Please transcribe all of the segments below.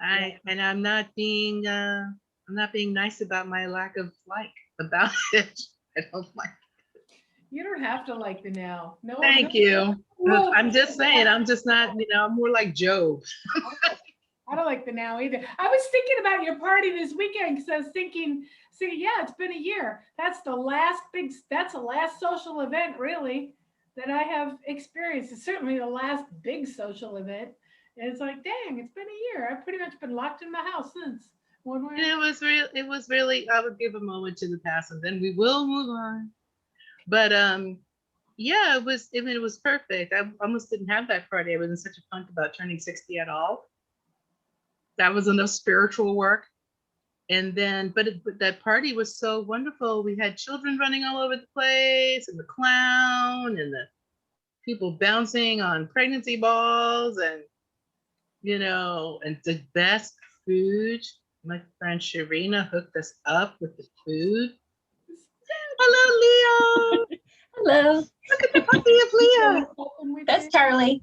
And I'm not being nice about my lack of like about it. I don't like. You don't have to like the now. No, no. Thank you. Look, I'm just saying, I'm just not, I'm more like Job. I don't like the now either. I was thinking about your party this weekend because I was thinking, see, yeah, it's been a year. That's the last social event really that I have experienced. It's certainly the last big social event. And it's like, dang, it's been a year. I've pretty much been locked in my house since. One way or And it was really, I would give a moment to the past and then we will move on. But yeah, I mean, it was perfect. I almost didn't have that party. I wasn't such a punk about turning 60 at all. That was enough spiritual work. And then, but that party was so wonderful. We had children running all over the place, and the clown, and the people bouncing on pregnancy balls, and and the best food. My friend Sharina hooked us up with the food. Hello, Leo. Hello, Look at the puppy of Leo. open with that's you. Charlie.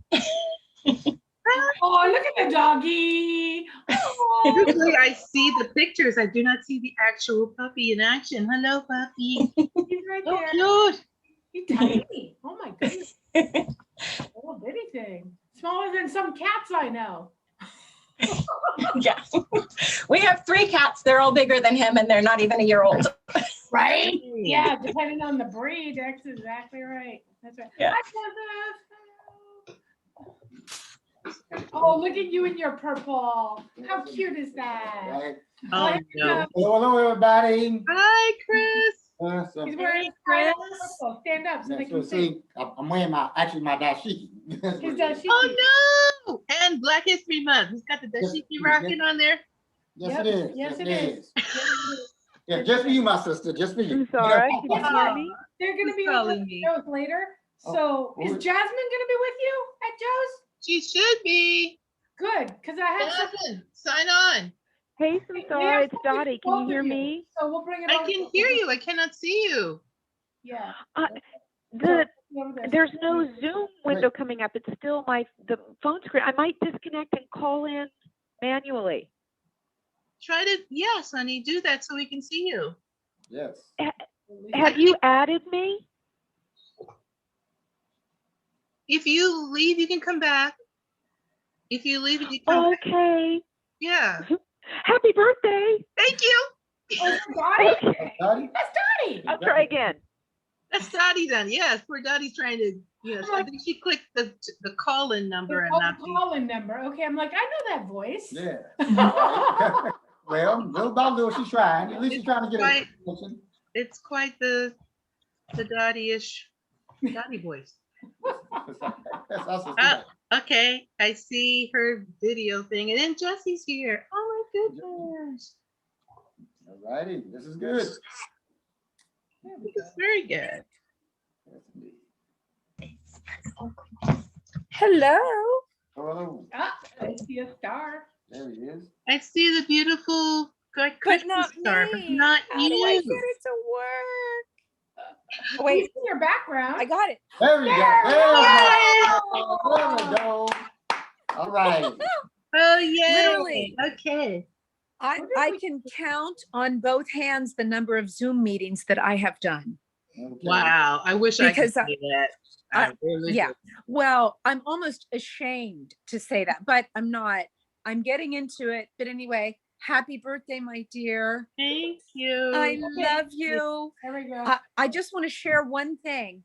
Oh, look at the doggy. Oh, Usually I see the pictures. I do not see the actual puppy in action. Hello, puppy. he's right So there. cute. He's tiny. Oh my goodness. Little bitty thing. Smaller than some cats I know. Yeah, we have 3 cats. They're all bigger than him, and they're not even a year old. Right? Yeah, depending on the breed. That's exactly right. That's right. Yeah. Hi, Joseph. Oh, look at you in your purple. How cute is that? Right. Oh no. Hello, hello, everybody. Hi, Chris. So, He's wearing Chris. purple. Stand up so they can see. see, I'm wearing my dashiki. His dashiki. Oh no. And Black History Month. He's got the dashiki rocking on there. Yes, Yep. it is. Yes, it is. Yes, it is. Yeah, just for you, my sister. Just for you. Samsarah, can you hear me? They're going to Who's be over calling at me? Joe's later. So is who- Jasmine going to be with you at Joe's? She should be. Good, because I have some. Jasmine, sign on. Hey, We have Samsarah, it's something Dottie. for Can you both hear of me? So we'll bring it I over. can hear you. I cannot see you. Yeah. Uh, So, the over there. there's no Zoom window coming up. It's still the phone screen. I might disconnect and call in manually. Try to, yes, honey, do that so we can see you. Yes. Have you added me? If you leave, you can come back. If you leave, you come back. Okay. Yeah. Happy birthday. Thank you. Oh, Dottie? Okay. Dottie? That's Dottie. I'll try again. That's Dottie then. Yes, poor Dottie's trying to, I think she clicked the call-in number and Oh, not the the. call-in number. Okay, I'm like, I know that voice. Yeah. Well, little by little, she's trying. At least she's trying to get Right. attention. It's quite the Dottie-ish Dottie voice. That's us. Okay, I see her video thing, and then Jesse's here. Oh my goodness, All righty. This is good. this is very good. Yes, indeed. Hello. Hello. Ah, I see a star. There he is. I see the beautiful But Christmas not star, but me. not How do I get you. it to work? We Wait, see your background. I got it. There we go. Yay! There we go. All right. Oh yeah. Literally. Okay. I can count on both hands the number of Zoom meetings that I have done. Okay. Wow. I wish I could Because say that. I really yeah. do. Well, I'm almost ashamed to say that, but I'm not. I'm getting into it. But anyway, happy birthday, my dear. Thank you. I love you. There we go. I just want to share one thing.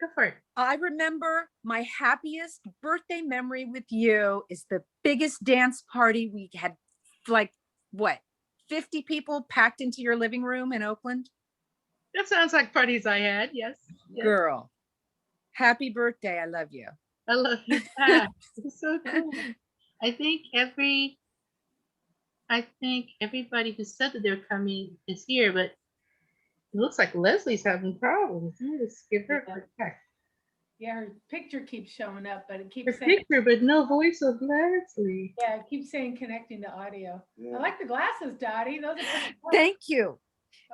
Go for it. I remember my happiest birthday memory with you is the biggest dance party we had, like what, 50 people packed into your living room in Oakland? That sounds like parties I had. Yes. Yes. Girl, happy birthday. I love you. I love you back. It's so cool. I think everybody who said that they're coming is here, but it looks like Leslie's having problems. Let's give her a text. Yeah, her picture keeps showing up, but it Her keeps saying, picture, but no voice of Leslie. yeah, it keeps saying connecting to audio. Yeah. I like the glasses, Dottie. Those are pretty cool. Thank you.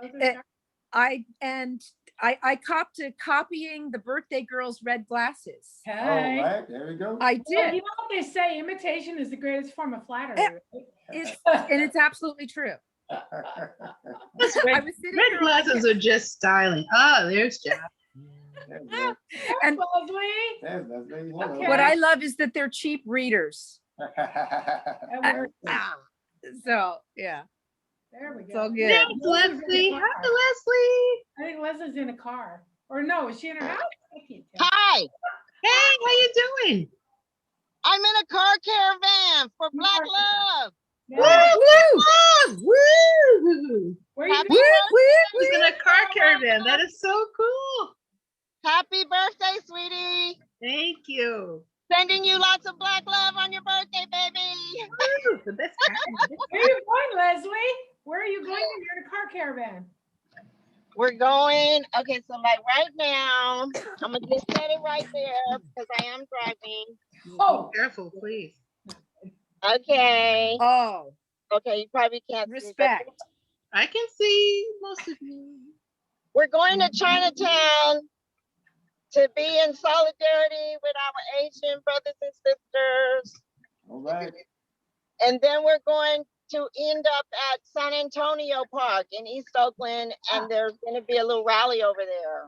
Those are Eh, sharp. I copped to copying the birthday girl's red glasses. All Hey. right, there we go. I Well, did. you know what they say, imitation is the greatest form of flattery. right? And it's absolutely true. I was sitting Red here on my glasses are just styling. Oh, there's Jeff. and Leslie. There's Leslie. Hello. Okay. what I love is that they're cheap readers. That works. So yeah, There we it's go. all good. Yes, Leslie's in the Leslie. car. Hi, Leslie. I think Leslie's in a car. Or no, is she in her house? I can't tell. Hi, Hey, how you doing? I'm in a car caravan for Black Love. Woo, Yeah. woo, woo. Where you Happy going? She's in a car caravan. That is so cool. Happy birthday, sweetie. Thank you. Sending you lots of Black Love on your birthday, baby. Woo, the best kind. Where are you going, Leslie? Where are you going? You're in a car caravan. We're going, okay, so like right now, I'm gonna just set it right there because I am driving. Oh. Be careful, please. Okay, Oh, okay, you probably can't see, but respect. I can see most of you. we're going to Chinatown to be in solidarity with our Asian brothers and sisters. All right. And then we're going to end up at San Antonio Park in East Oakland, and there's going to be a little rally over there.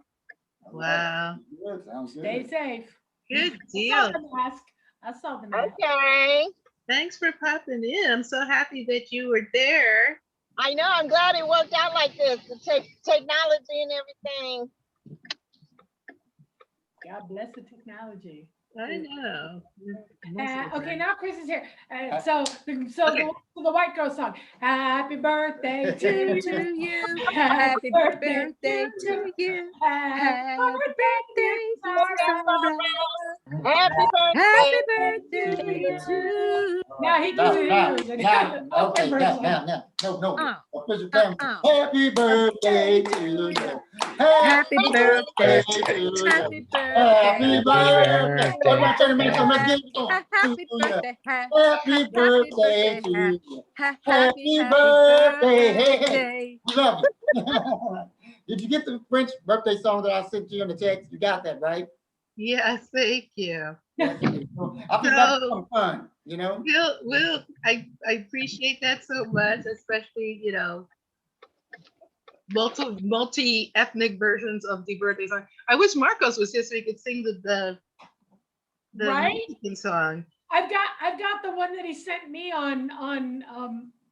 All right. Wow. Good. Sounds good. Stay safe. Good I deal. saw the mask. I saw the mask. Okay. Thanks for popping in. I'm so happy that you were there. I know. I'm glad it worked out like this. The technology and everything. God bless the technology. I know. Okay, now Chris is here. Uh, So Okay. the white girl song. Happy birthday to you. To you, Happy happy birthday to you. Happy Happy birthday, Samsarah. Happy Happy birthday. birthday to you. Now he gives it Now, music. okay, now. No. Uh, Official time. uh. Happy birthday to you. Happy birthday. to you. Happy Happy birthday. birthday. Everybody turn your Happy mic on. Let's get it going. Happy Hallelujah. birthday. Happy birthday to you. Happy birthday. Hey, birthday. We love you. Did you get the French birthday song that I sent you in the text? You got that, right? Yes, thank you. I think that's fun, you know? I appreciate that so much, especially, multi-ethnic versions of the birthday song. I wish Marcos was here so he could sing the Right? Mexican song. I've got the one that he sent me on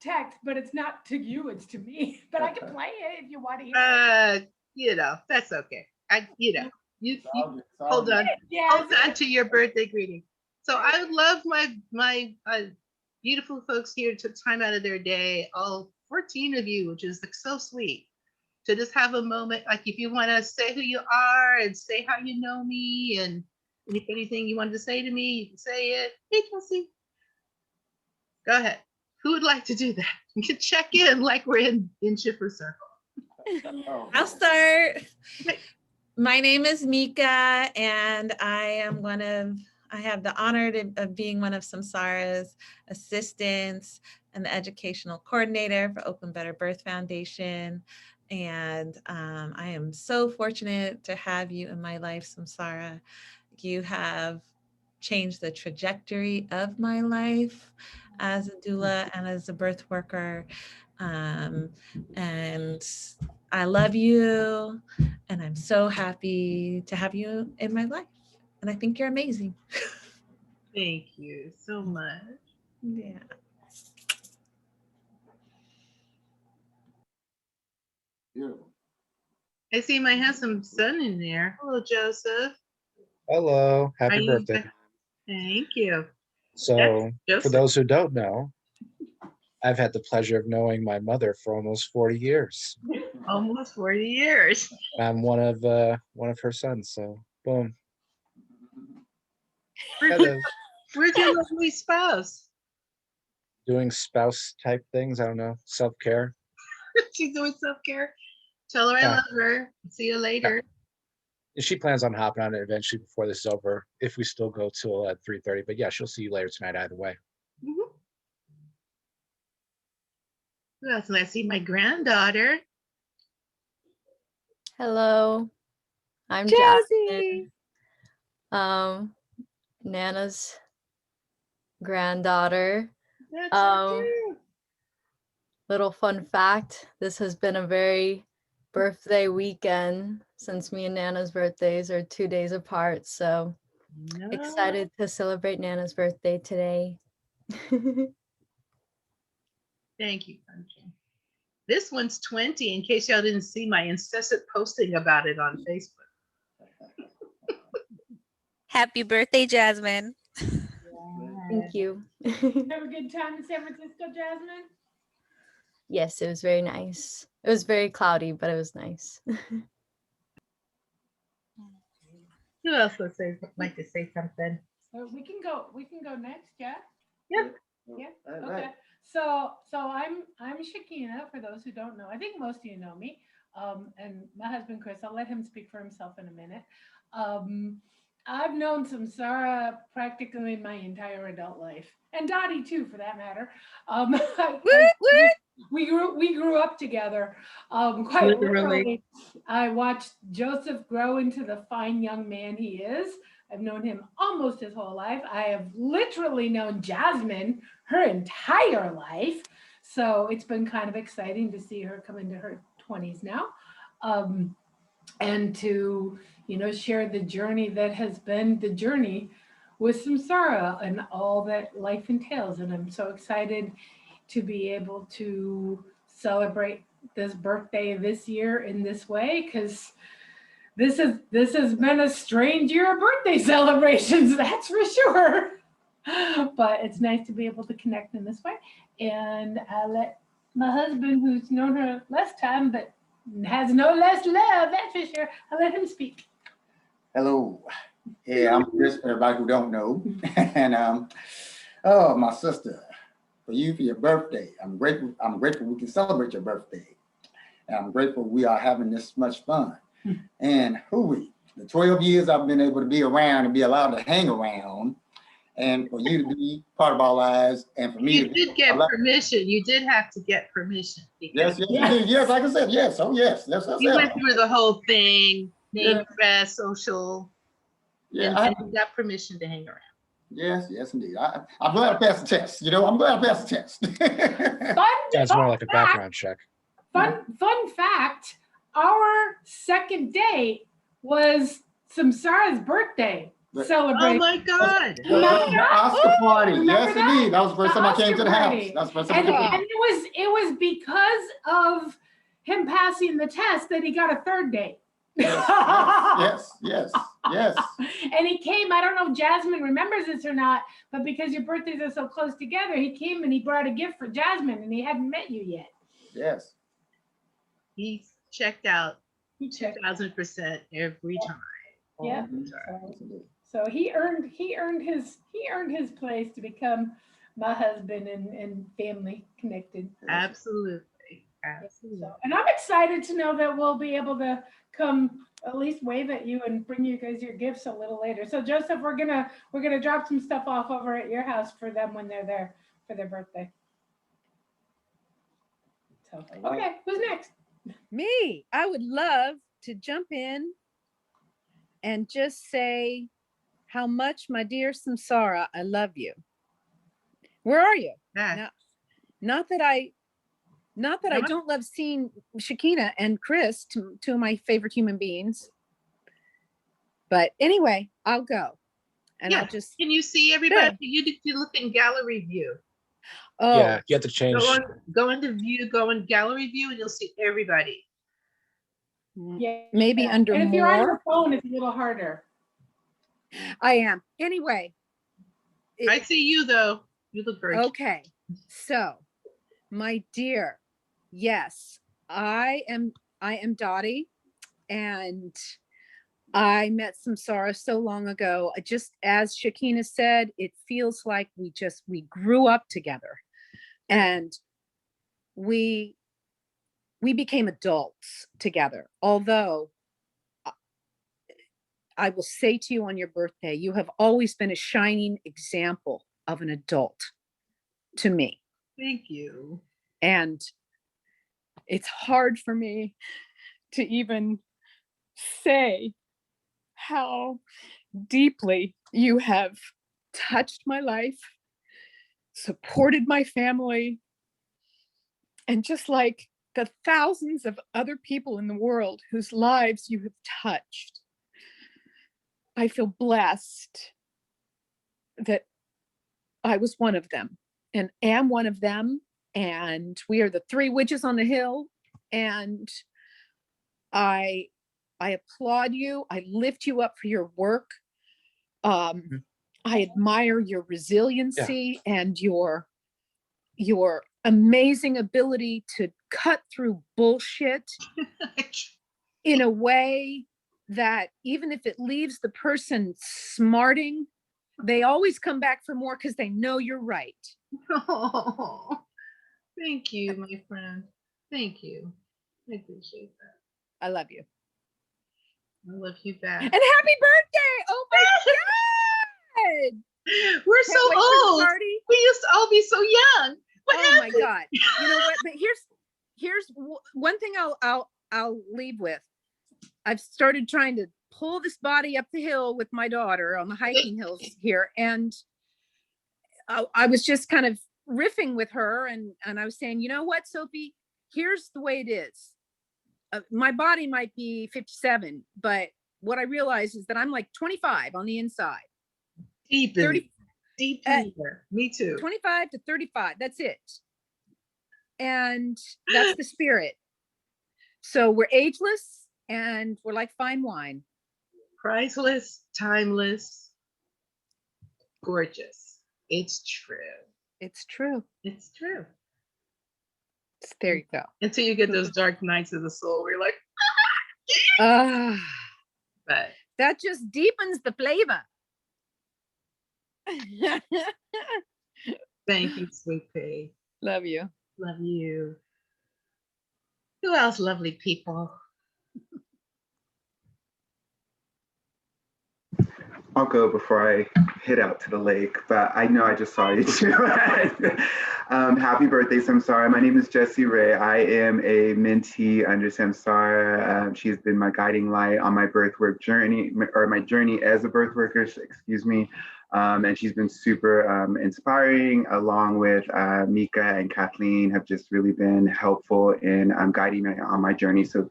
text, but it's not to you, it's to me. But I can play it if you want to hear it. That's okay. You It's all good, it's all hold good. on. Yeah, Hold on to your birthday greeting. So I would love my beautiful folks here took time out of their day, all 14 of you, which is like so sweet, to just have a moment. Like if you want to say who you are and say how you know me, and if anything you wanted to say to me, you can say it. Hey, Kelsey. Go ahead. Who would like to do that? You can check in like we're in Shipper Circle. Oh, I'll start. My name is Mika, and I have the honor of being one of Samsarah's assistants and the educational coordinator for Open Better Birth Foundation. And I am so fortunate to have you in my life, Samsarah. You have changed the trajectory of my life as a doula and as a birth worker. And I love you, and I'm so happy to have you in my life. And I think you're amazing. Thank you so much. Yeah. beautiful. I see my handsome son in there. Hello, Joseph. Hello, Are happy you- birthday. Thank you. So, for Joseph. those who don't know, I've had the pleasure of knowing my mother for almost 40 years. Almost 40 years. I'm one of her sons, so boom. Where's Kind of where's your lovely spouse? doing spouse type things, I don't know, self-care. She's doing self-care. Tell her I Yeah. love her. See you later. And she plans on hopping on it eventually before this is over, if we still go till 3:30. But yeah, she'll see you later tonight either way. Mhm. Who else? And I see my granddaughter. Hello, I'm Jazzy. Jasmine, Nana's granddaughter. That's so Um, cute. Little fun fact, this has been a very birthday weekend since me and Nana's birthdays are 2 days apart. So No. excited to celebrate Nana's birthday today. Thank you, Pumpkin. This one's 20, in case y'all didn't see my incessant posting about it on Facebook. Happy birthday, Jasmine. Thank you. Have a good time in San Francisco, Jasmine? Yes, it was very nice. It was very cloudy, but it was nice. Who else would like to say something? We can go next, yeah? Yeah. Yeah, All okay. right. So I'm Shakina, for those who don't know. I think most of you know me. And my husband, Chris, I'll let him speak for himself in a minute. I've known Samsarah practically my entire adult life, and Dottie too, for that matter. We grew up together, quite literally. I watched Joseph grow into the fine young man he is. I've known him almost his whole life. I have literally known Jasmine her entire life. So it's been kind of exciting to see her come into her 20s now. And to, share the journey that has been the journey with Samsarah and all that life entails. And I'm so excited to be able to celebrate this birthday this year in this way, because this has been a strange year of birthday celebrations, that's for sure. But it's nice to be able to connect in this way. And I'll let my husband, who's known her less time but has no less love, that's for sure, I'll let him speak. Hello. Yeah, I'm Chris, for everybody who don't know. And oh, my sister, for your birthday. I'm grateful we can celebrate your birthday. And I'm grateful we are having this much fun. And the 12 years I've been able to be around and be allowed to hang around, and for you to be part of our lives, and for me You did get permission. You did have to get permission. Yes, yes, like I said, yes. Oh, yes. You went through the whole thing, name, dress, social. Yeah, and you got permission to hang around. Yes, indeed. I'm glad I passed the test. I'm glad I passed the test. Sounds more like a background check. Fun fact, our second date was Samsarah's birthday celebration. Oh my God. The Oscar party. Yes, that? indeed. That was the first time I came to the house. That's the first time and it was because of him passing the test that he got a third date. Yes. And he came, I don't know if Jasmine remembers this or not, but because your birthdays are so close together, he came and he brought a gift for Jasmine, and he hadn't met you yet. Yes. He checked out 2,000% every time. Yeah. So he earned his place to become my husband and family connected. Absolutely. So, and I'm excited to know that we'll be able to come at least wave at you and bring you guys your gifts a little later. So Joseph, we're gonna drop some stuff off over at your house for them when they're there for their birthday. So okay, who's next? Me. I would love to jump in and just say how much, my dear Samsarah, I love you. Where are you? Yeah. Not that I don't love seeing Shakina and Chris, two of my favorite human beings. But anyway, I'll go. And yeah. I'll just. Can you see everybody? You look in gallery view. Oh. Yeah, you have to change. Go into view, go in gallery view, and you'll see everybody. Yeah. Maybe under and if more. You're on your phone, it's a little harder. I am. Anyway. I see you though. You look great. Okay. So, my dear, yes, I am Dottie, and I met Samsarah so long ago. Just as Shakina said, it feels like we grew up together, and we became adults together. Although I will say to you on your birthday, you have always been a shining example of an adult to me. Thank you. And it's hard for me to even say how deeply you have touched my life, supported my family, and just like the thousands of other people in the world whose lives you have touched. I feel blessed that I was one of them and am one of them. And we are the three witches on the hill. And I applaud you. I lift you up for your work. I admire your resiliency and your amazing ability to cut through bullshit in a way that even if it leaves the person smarting, they always come back for more because they know you're right. Oh, thank you, my friend. Thank you. I appreciate that. I love you. I love you back. And happy birthday! Oh my God! We're Can't so wait for the old. party. We used to all be so young. What Oh my happened? God! You know what? But here's one thing I'll leave with. I've started trying to pull this body up the hill with my daughter on the hiking hills here, and I was just kind of riffing with her, and I was saying, you know what, Sophie? Here's the way it is. My body might be 57, but what I realize is that I'm like 25 on the inside. Deep in 30, deep in there. Me too. 25 to 35. That's it. And that's the spirit. So we're ageless and we're like fine wine. Priceless, timeless, gorgeous. It's true. It's true. It's true. There you go. Until you get those dark nights of the soul where you're like, but that just deepens the flavor. Thank you, sweet pea. Love you. Love you. Who else, lovely people? I'll go before I head out to the lake, but I know I just saw you too. Happy birthday, Samsarah. My name is Jessie Ray. I am a mentee under Samsarah. She's been my guiding light on my birthwork journey, or my journey as a birth worker, excuse me. And she's been super inspiring, along with Mika and Kathleen have just really been helpful in guiding me on my journey. So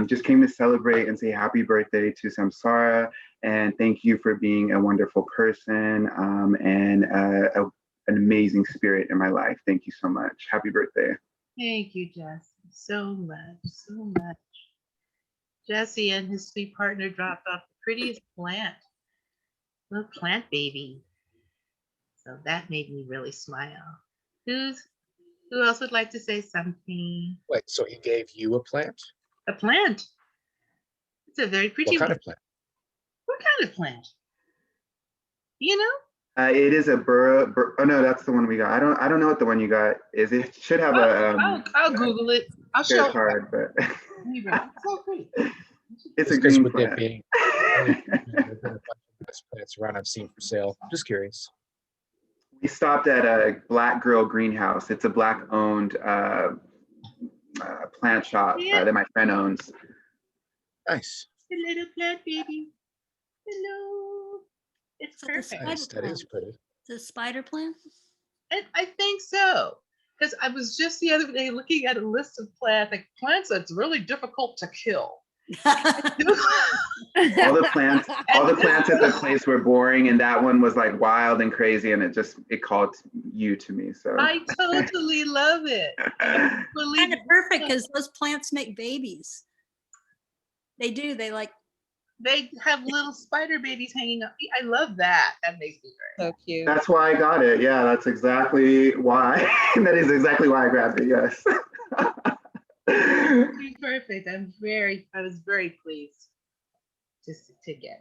just came to celebrate and say happy birthday to Samsarah. And thank you for being a wonderful person and an amazing spirit in my life. Thank you so much. Happy birthday. Thank you, Jesse, so much, so much. Jesse and his sweet partner dropped off the prettiest plant, little plant baby. So that made me really smile. Who else would like to say something? Wait, so he gave you a plant? A plant. It's a very pretty What kind one. of plant? What kind of plant? You know? It is a burro. Oh no, that's the one we got. I don't know what the one you got is. It should have I'll Google it. I'll show you. Card, but It's so pretty. it's a green with plant. it being there's been a bunch of nice plants around I've seen for sale. Just curious. We stopped at a Black Girl Greenhouse. It's a Black-owned plant shop that my friend owns. Nice. The little plant baby. Hello. It's perfect. Nice. That is pretty. The spider plant? I think so. Because I was just the other day looking at a list of plants that's really difficult to kill. all the plants at the place were boring, and that one was like wild and crazy, and it called you to me. So I totally love it. Kind of perfect because those plants make babies. They do. They have little spider babies hanging up. I love that. That makes me very so cute. That's why I got it. Yeah, that's exactly why. That is exactly why I grabbed it. Yes. perfect. I was very pleased to get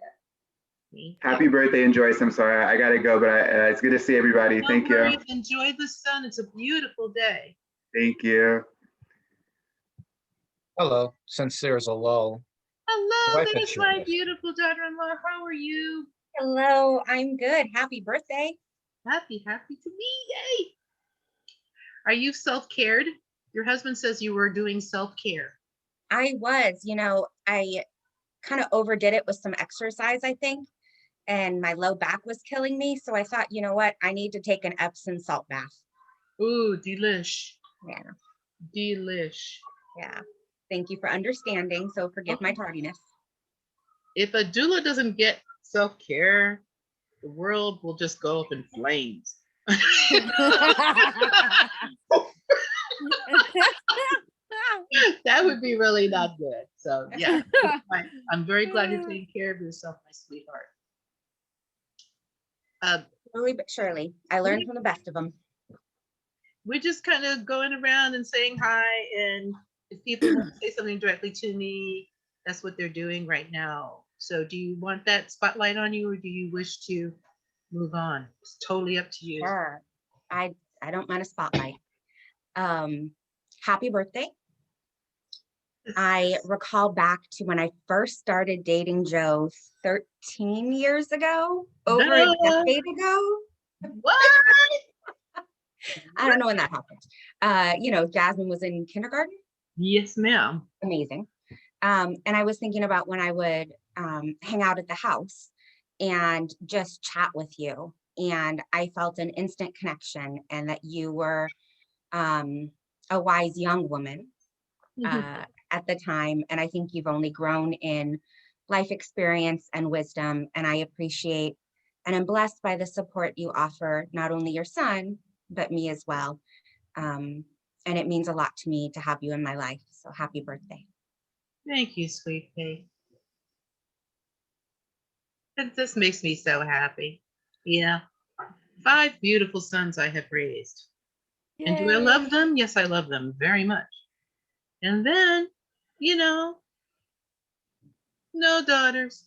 it. Happy birthday, enjoy Samsarah. I gotta go, but it's good to see everybody. Thank you. Enjoy the sun. It's a beautiful day. Thank you. Hello, since there's a lull. Hello, there's my beautiful daughter-in-law. How are you? Hello, I'm good. Happy birthday. Happy to be. Yay. Are you self-cared? Your husband says you were doing self-care. I was, kind of overdid it with some exercise, I think. And my low back was killing me. So I thought, you know what? I need to take an Epsom salt bath. Ooh, delish. Yeah. Delish. Yeah. Thank you for understanding. So forgive my Okay. tardiness. If a doula doesn't get self-care, the world will just go up in flames. That would be really not good. So yeah, I'm very glad you're taking care of yourself, my sweetheart. Slowly but surely, I learned from the best of them. We're just kind of going around and saying hi, and if people want to say something directly to me, that's what they're doing right now. So do you want that spotlight on you, or do you wish to move on? It's totally up to you. Sure. I don't mind a spotlight. Happy birthday. I recall back to when I first started dating Joe 13 years ago, over a decade ago. What? I don't know when that happened. You know, Jasmine was in kindergarten. Yes, ma'am. Amazing. And I was thinking about when I would hang out at the house and just chat with you. And I felt an instant connection, and that you were a wise young woman at the time. And I think you've only grown in life experience and wisdom. And I appreciate and am blessed by the support you offer, not only your son, but me as well. And it means a lot to me to have you in my life. So happy birthday. Thank you, sweet pea. That just makes me so happy. Yeah. 5 beautiful sons I have raised. And do I love them? Yes, I love them very much. And then, you know, no daughters.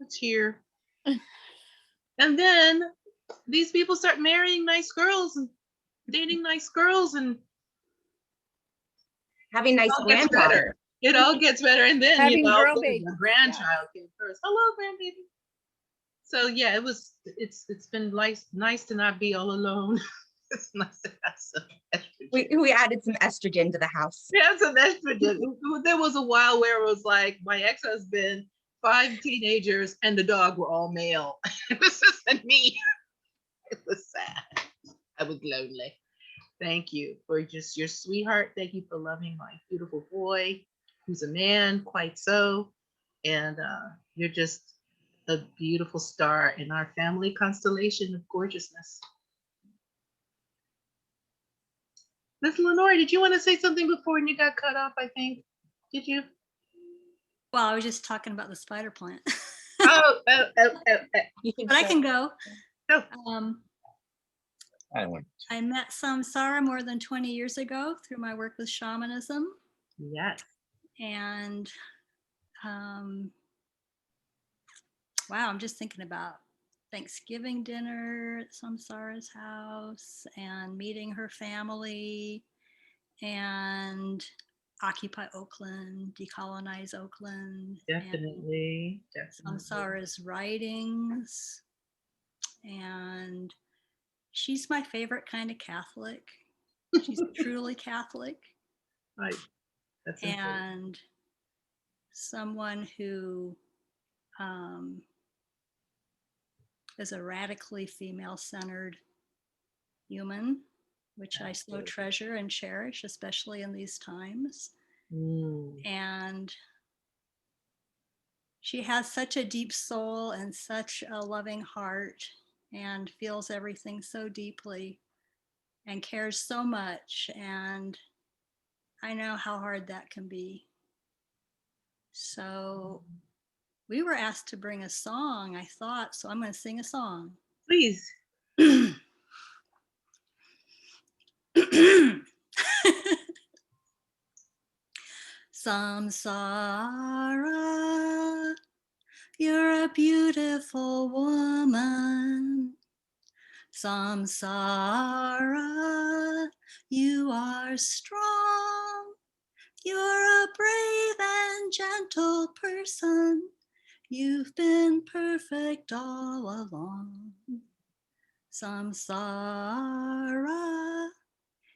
It's here. And then these people start marrying nice girls and dating nice girls, and having nice granddaughters. It all gets better. And then, Having you know, girl the babies. grandchild came first. Hello, grandbaby. So yeah, it's been nice to not be all alone. It's nice to have some estrogen. We added some estrogen to the house. We had some estrogen. There was a while where it was like my ex-husband, 5 teenagers, and the dog were all male. It was just me. It was sad. I was lonely. Thank you for just your sweetheart. Thank you for loving my beautiful boy, who's a man, quite so. And you're just a beautiful star in our family constellation of gorgeousness. Miss Lenore, did you want to say something before you got cut off, I think? Did you? Well, I was just talking about the spider plant. Oh. But I can go. Go. I met Samsarah more than 20 years ago through my work with shamanism. Yes. And wow, I'm just thinking about Thanksgiving dinner at Samsarah's house and meeting her family and Occupy Oakland, Decolonize Oakland. Definitely. Samsarah's writings. And she's my favorite kind of Catholic. She's truly Catholic. Right. That's important. And someone who is a radically female-centered human, which I so treasure and cherish, especially in these times. And she has such a deep soul and such a loving heart, and feels everything so deeply and cares so much. And I know how hard that can be. So we were asked to bring a song, I thought, so I'm going to sing a song. Please. Samsarah, you're a beautiful woman. Samsarah, you are strong. You're a brave and gentle person. You've been perfect all along. Samsarah,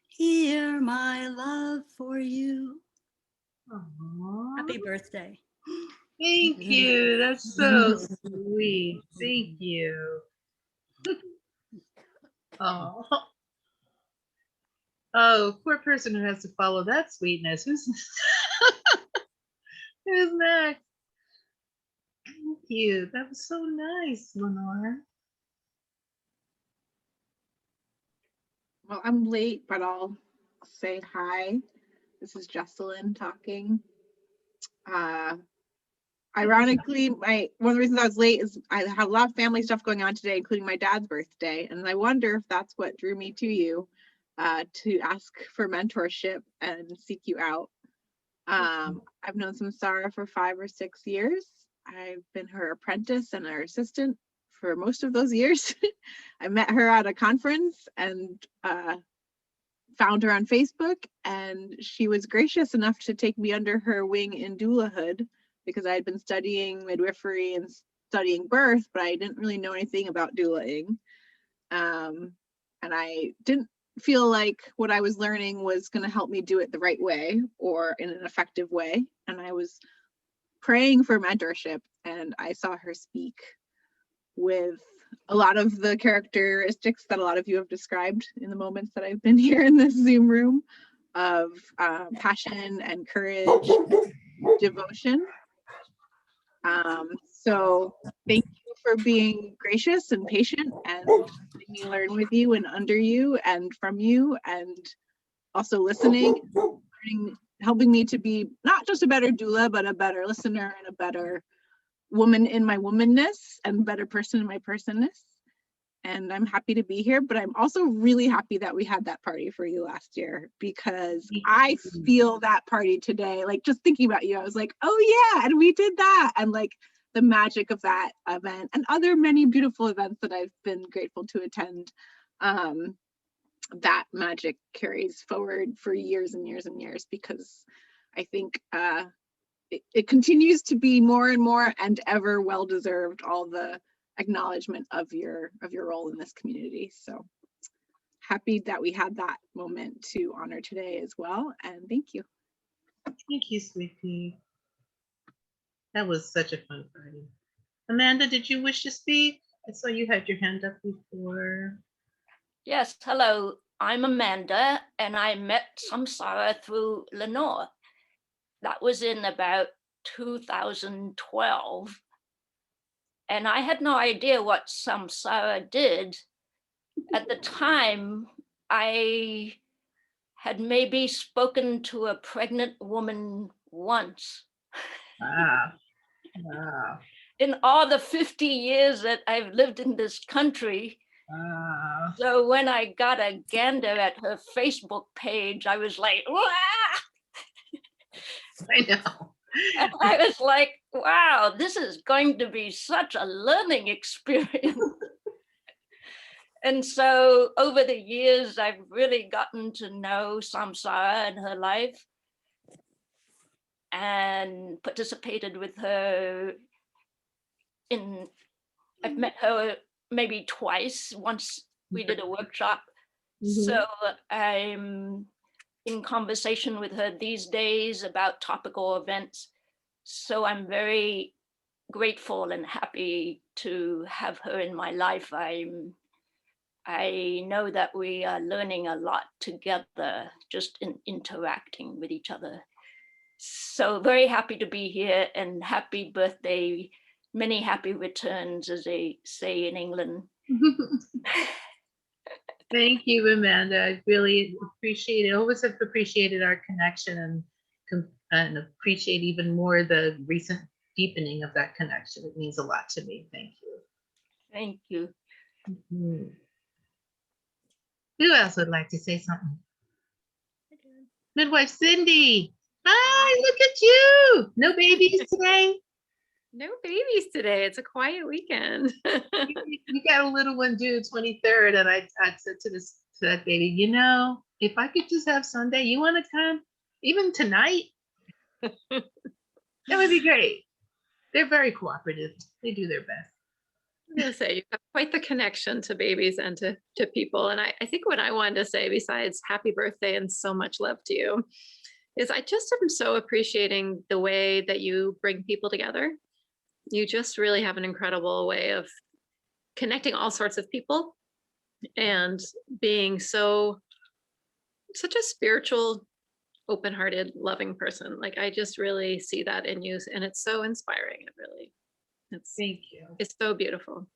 hear my love for you. Aww. Happy birthday. Thank you. That's so sweet. Thank you. Oh. Oh, poor person who has to follow that sweetness. Who's who's next? Thank you. That was so nice, Lenore. Well, I'm late, but I'll say hi. This is Jocelyn talking. Ironically, one of the reasons I was late is I had a lot of family stuff going on today, including my dad's birthday. And I wonder if that's what drew me to you, to ask for mentorship and seek you out. I've known Samsarah for 5 or 6 years. I've been her apprentice and her assistant for most of those years. I met her at a conference and found her on Facebook, and she was gracious enough to take me under her wing in doulahood because I had been studying midwifery and studying birth, but I didn't really know anything about doulaing. And I didn't feel like what I was learning was going to help me do it the right way or in an effective way. And I was praying for mentorship, and I saw her speak with a lot of the characteristics that a lot of you have described in the moments that I've been here in this Zoom room of passion and courage, devotion. So thank you for being gracious and patient and letting me learn with you and under you and from you, and also listening, learning, helping me to be not just a better doula, but a better listener and a better woman in my womanness and a better person in my personness. And I'm happy to be here, but I'm also really happy that we had that party for you last year, because I feel that party today. Like, just thinking about you, I was like, oh yeah, and we did that. And like the magic of that event and other many beautiful events that I've been grateful to attend, that magic carries forward for years and years and years, because I think it continues to be more and more and ever well-deserved, all the acknowledgement of your role in this community. So happy that we had that moment to honor today as well. And thank you. Thank you, sweetie. That was such a fun party. Amanda, did you wish to speak? I saw you had your hand up before. Yes, hello. I'm Amanda, and I met Samsarah through Lenore. That was in about 2012. And I had no idea what Samsarah did. At the time, I had maybe spoken to a pregnant woman once. Wow. Wow. In all the 50 years that I've lived in this country. Wow. So when I got a gander at her Facebook page, I was like, wah! I know. And I was like, wow, this is going to be such a learning experience. And so over the years, I've really gotten to know Samsarah and her life and participated with her in, I've met her maybe twice. Once we did a workshop. So I'm in conversation with her these days about topical events. So I'm very grateful and happy to have her in my life. I know that we are learning a lot together, just in interacting with each other. So very happy to be here, and happy birthday, many happy returns, as they say in England. Thank you, Amanda. I really appreciate it. I always have appreciated our connection, and appreciate even more the recent deepening of that connection. It means a lot to me. Thank you. Thank you. Who else would like to say something? Midwife Cindy. Hi, look at you. No babies today? No babies today. It's a quiet weekend. You got a little one due 23rd, and I said to that baby, you know, if I could just have Sunday, you want to come even tonight? That would be great. They're very cooperative. They do their best. I'm gonna say you have quite the connection to babies and to people. And I think what I wanted to say, besides happy birthday and so much love to you, is I just am so appreciating the way that you bring people together. You just really have an incredible way of connecting all sorts of people and being such a spiritual, open-hearted, loving person. Like I just really see that in you, and it's so inspiring. Thank you. It's so beautiful.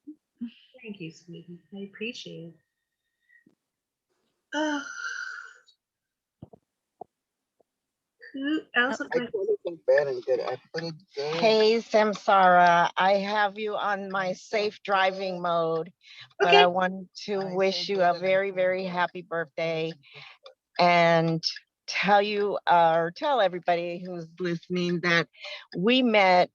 Thank you, sweetie. I appreciate it. Oh, who else? Hey, Samsarah, I have you on my safe driving mode, but I want to wish you a very, very happy birthday and tell you or tell everybody who's listening that we met.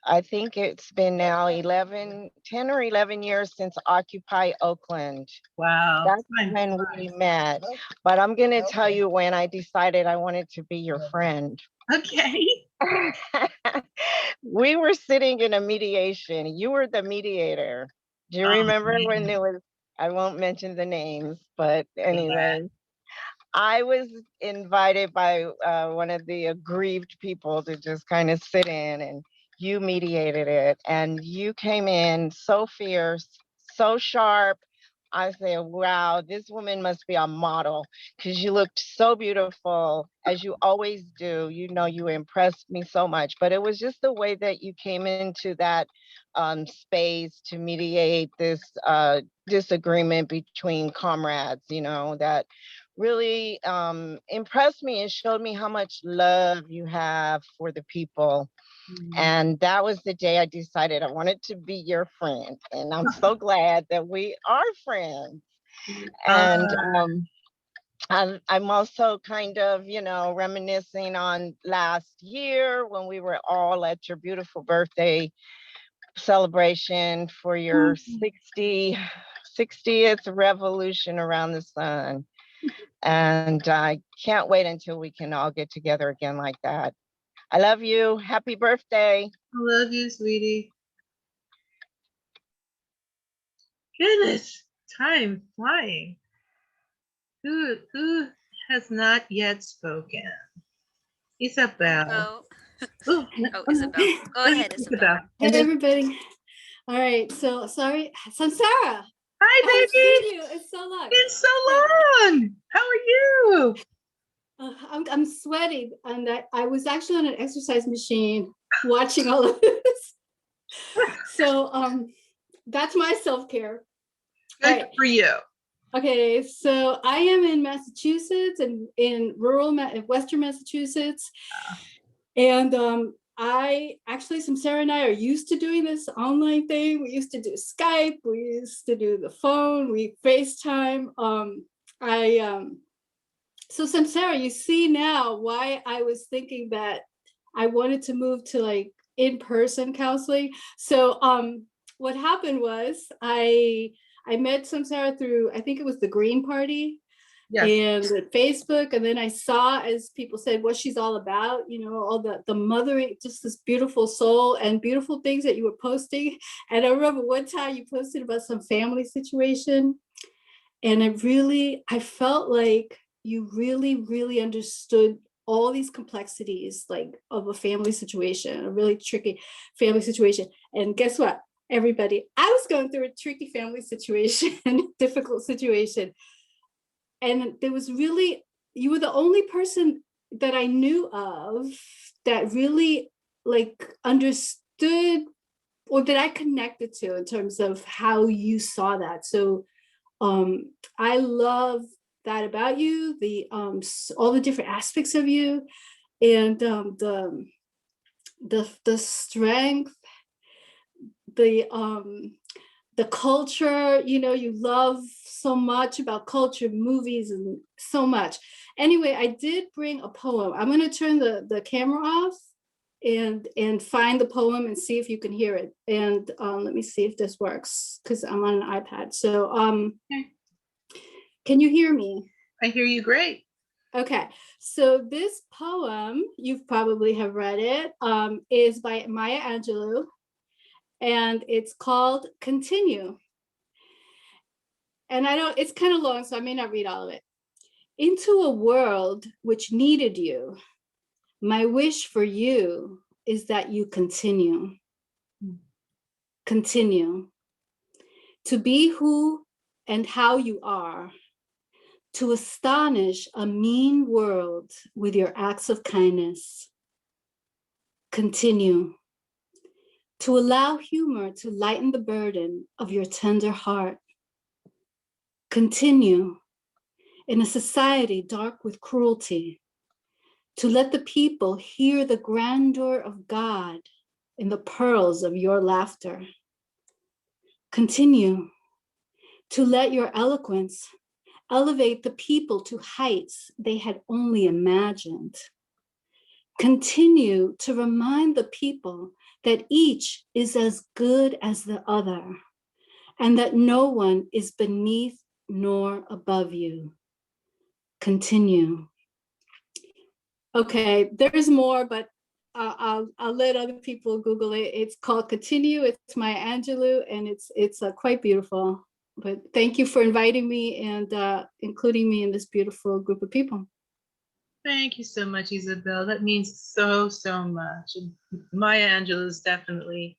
I think it's been now 10 or 11 years since Occupy Oakland. Wow. That's when we met. But I'm going to tell you when I decided I wanted to be your friend. Okay. We were sitting in a mediation. You were the mediator. Do you remember when it was, I won't mention the names, but anyway. I was invited by one of the aggrieved people to just kind of sit in, and you mediated it. And you came in so fierce, so sharp. I said, wow, this woman must be a model because you looked so beautiful, as you always do. You know, you impressed me so much, but it was just the way that you came into that space to mediate this disagreement between comrades, you know, that really impressed me and showed me how much love you have for the people. And that was the day I decided I wanted to be your friend. And I'm so glad that we are friends. And I'm also kind of, you know, reminiscing on last year when we were all at your beautiful birthday celebration for your 60th revolution around the sun. And I can't wait until we can all get together again like that. I love you. Happy birthday. I love you, sweetie. Goodness, time flying. Who has not yet spoken? Isabel. Oh, Isabel. Go ahead, Isabel. Hey, everybody. All right. So sorry, Samsarah. Hi, I've baby. seen you. It's so long. It's so long. How are you? I'm sweating, and I was actually on an exercise machine watching all of this. So that's my self-care. Good for you. Okay, so I am in Massachusetts and in rural Western Massachusetts, and Samsarah and I are used to doing this online thing. We used to do Skype. We used to do the phone. We FaceTime. So Samsarah, you see now why I was thinking that I wanted to move to like in-person counseling. So what happened was I met Samsarah through, I think it was the Green Party. Yes. And Facebook, and then I saw, as people said, what she's all about, you know, all the mothering, just this beautiful soul and beautiful things that you were posting. And I remember one time you posted about some family situation, and I felt like you really understood all these complexities, like of a family situation, a really tricky family situation. And guess what, everybody, I was going through a tricky family situation, difficult situation. And there was really, you were the only person that I knew of that really like understood, or that I connected to in terms of how you saw that. So I love that about you, the all the different aspects of you, and the strength, the culture, you know, you love so much about culture, movies, and so much. Anyway, I did bring a poem. I'm going to turn the camera off and find the poem and see if you can hear it. And let me see if this works, because I'm on an iPad. So can you hear me? I hear you great. Okay, so this poem, you probably have read it, is by Maya Angelou, and it's called Continue. And it's kind of long, so I may not read all of it. Into a world which needed you, My wish for you is that you continue to be who and how you are, to astonish a mean world with your acts of kindness. Continue to allow humor to lighten the burden of your tender heart. Continue in a society dark with cruelty to let the people hear the grandeur of God in the pearls of your laughter. Continue to let your eloquence elevate the people to heights they had only imagined. Continue to remind the people that each is as good as the other, and that no one is beneath nor above you. Continue. Okay, there's more, but I'll let other people Google it. It's called Continue. It's Maya Angelou, and it's quite beautiful. But thank you for inviting me and including me in this beautiful group of people. Thank you so much, Isabel. That means so, so much. And Maya Angelou is definitely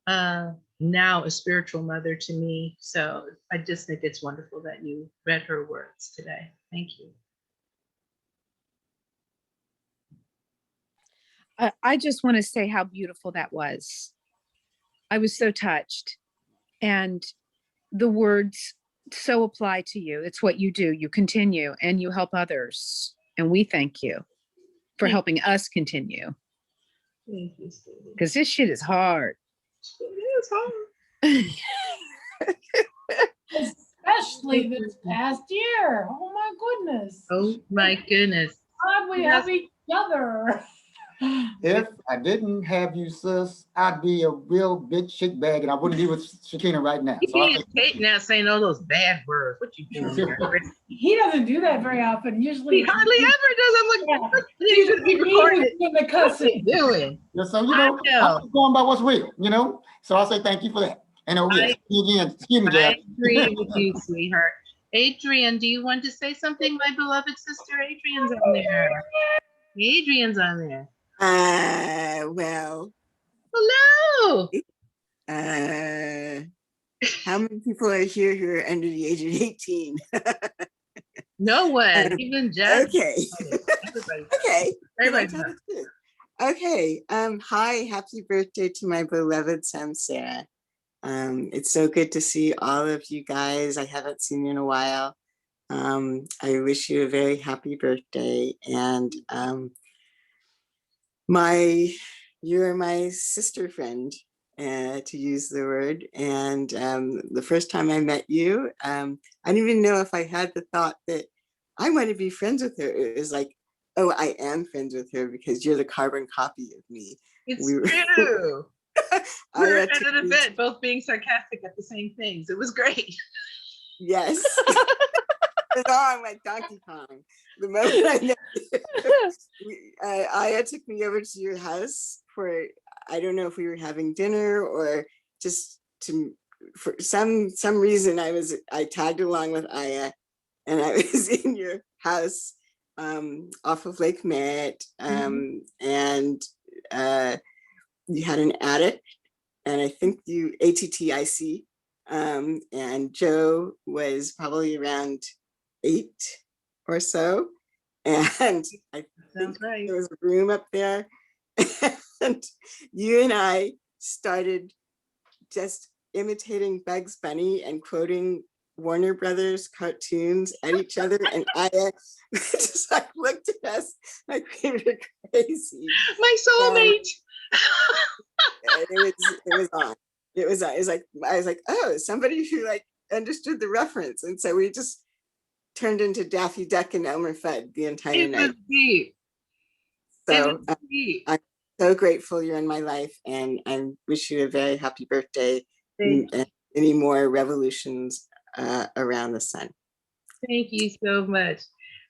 now a spiritual mother to me. So I just think it's wonderful that you read her words today. Thank you. I just want to say how beautiful that was. I was so touched. And the words so apply to you. It's what you do. You continue and you help others. And we thank you for helping us continue. Thank you, Stevie. Because this shit is hard. It is hard. Especially this past year. Oh my goodness. Oh my goodness. God, we have each other. If I didn't have you, sis, I'd be a real big shit bag and I wouldn't be with Shakina right now. You So I can't hate now saying all those bad words. What you doing there? He doesn't do that very often. Usually He hardly ever does. I'm like, what? He's gonna be recorded. What's he doing? Yeah, so you know, I'm just going by what's real, you know. So I'll say thank you for that. And again, excuse me, I Jack. agree with you, sweetheart. Adrian, do you want to say something, my beloved sister? Adrian's on there. Adrian's on there. Well. Hello. How many people are here who are under the age of 18? No one, even Jack. Okay. Everybody. Okay. Everybody. Okay. Hi, happy birthday to my beloved Samsarah. It's so good to see all of you guys. I haven't seen you in a while. I wish you a very happy birthday. And you're my sister friend, to use the word. And the first time I met you, I didn't even know if I had the thought that I want to be friends with her. It was like, oh, I am friends with her because you're the carbon copy of me. It's true. We were at an event, both being sarcastic at the same things. It was great. Yes. I'm like Donkey Kong. The moment I met Aya took me over to your house for, I don't know if we were having dinner or just for some reason I tagged along with Aya and I was in your house off of Lake Merritt, and you had an attic, and I think you ATTIC, and Joe was probably around 8 or so, and I think there was a room up there, and you and I started just imitating Bugs Bunny and quoting Warner Brothers cartoons at each other, and I just like looked at us like we were crazy. My soulmate. It was on. It was like I was like, oh, somebody who like understood the reference, and so we just turned into Daffy Duck and Elmer Fudd the entire night. Was deep. So I'm so grateful you're in my life, and I wish you a very happy birthday and many more revolutions around the sun. Thank you so much.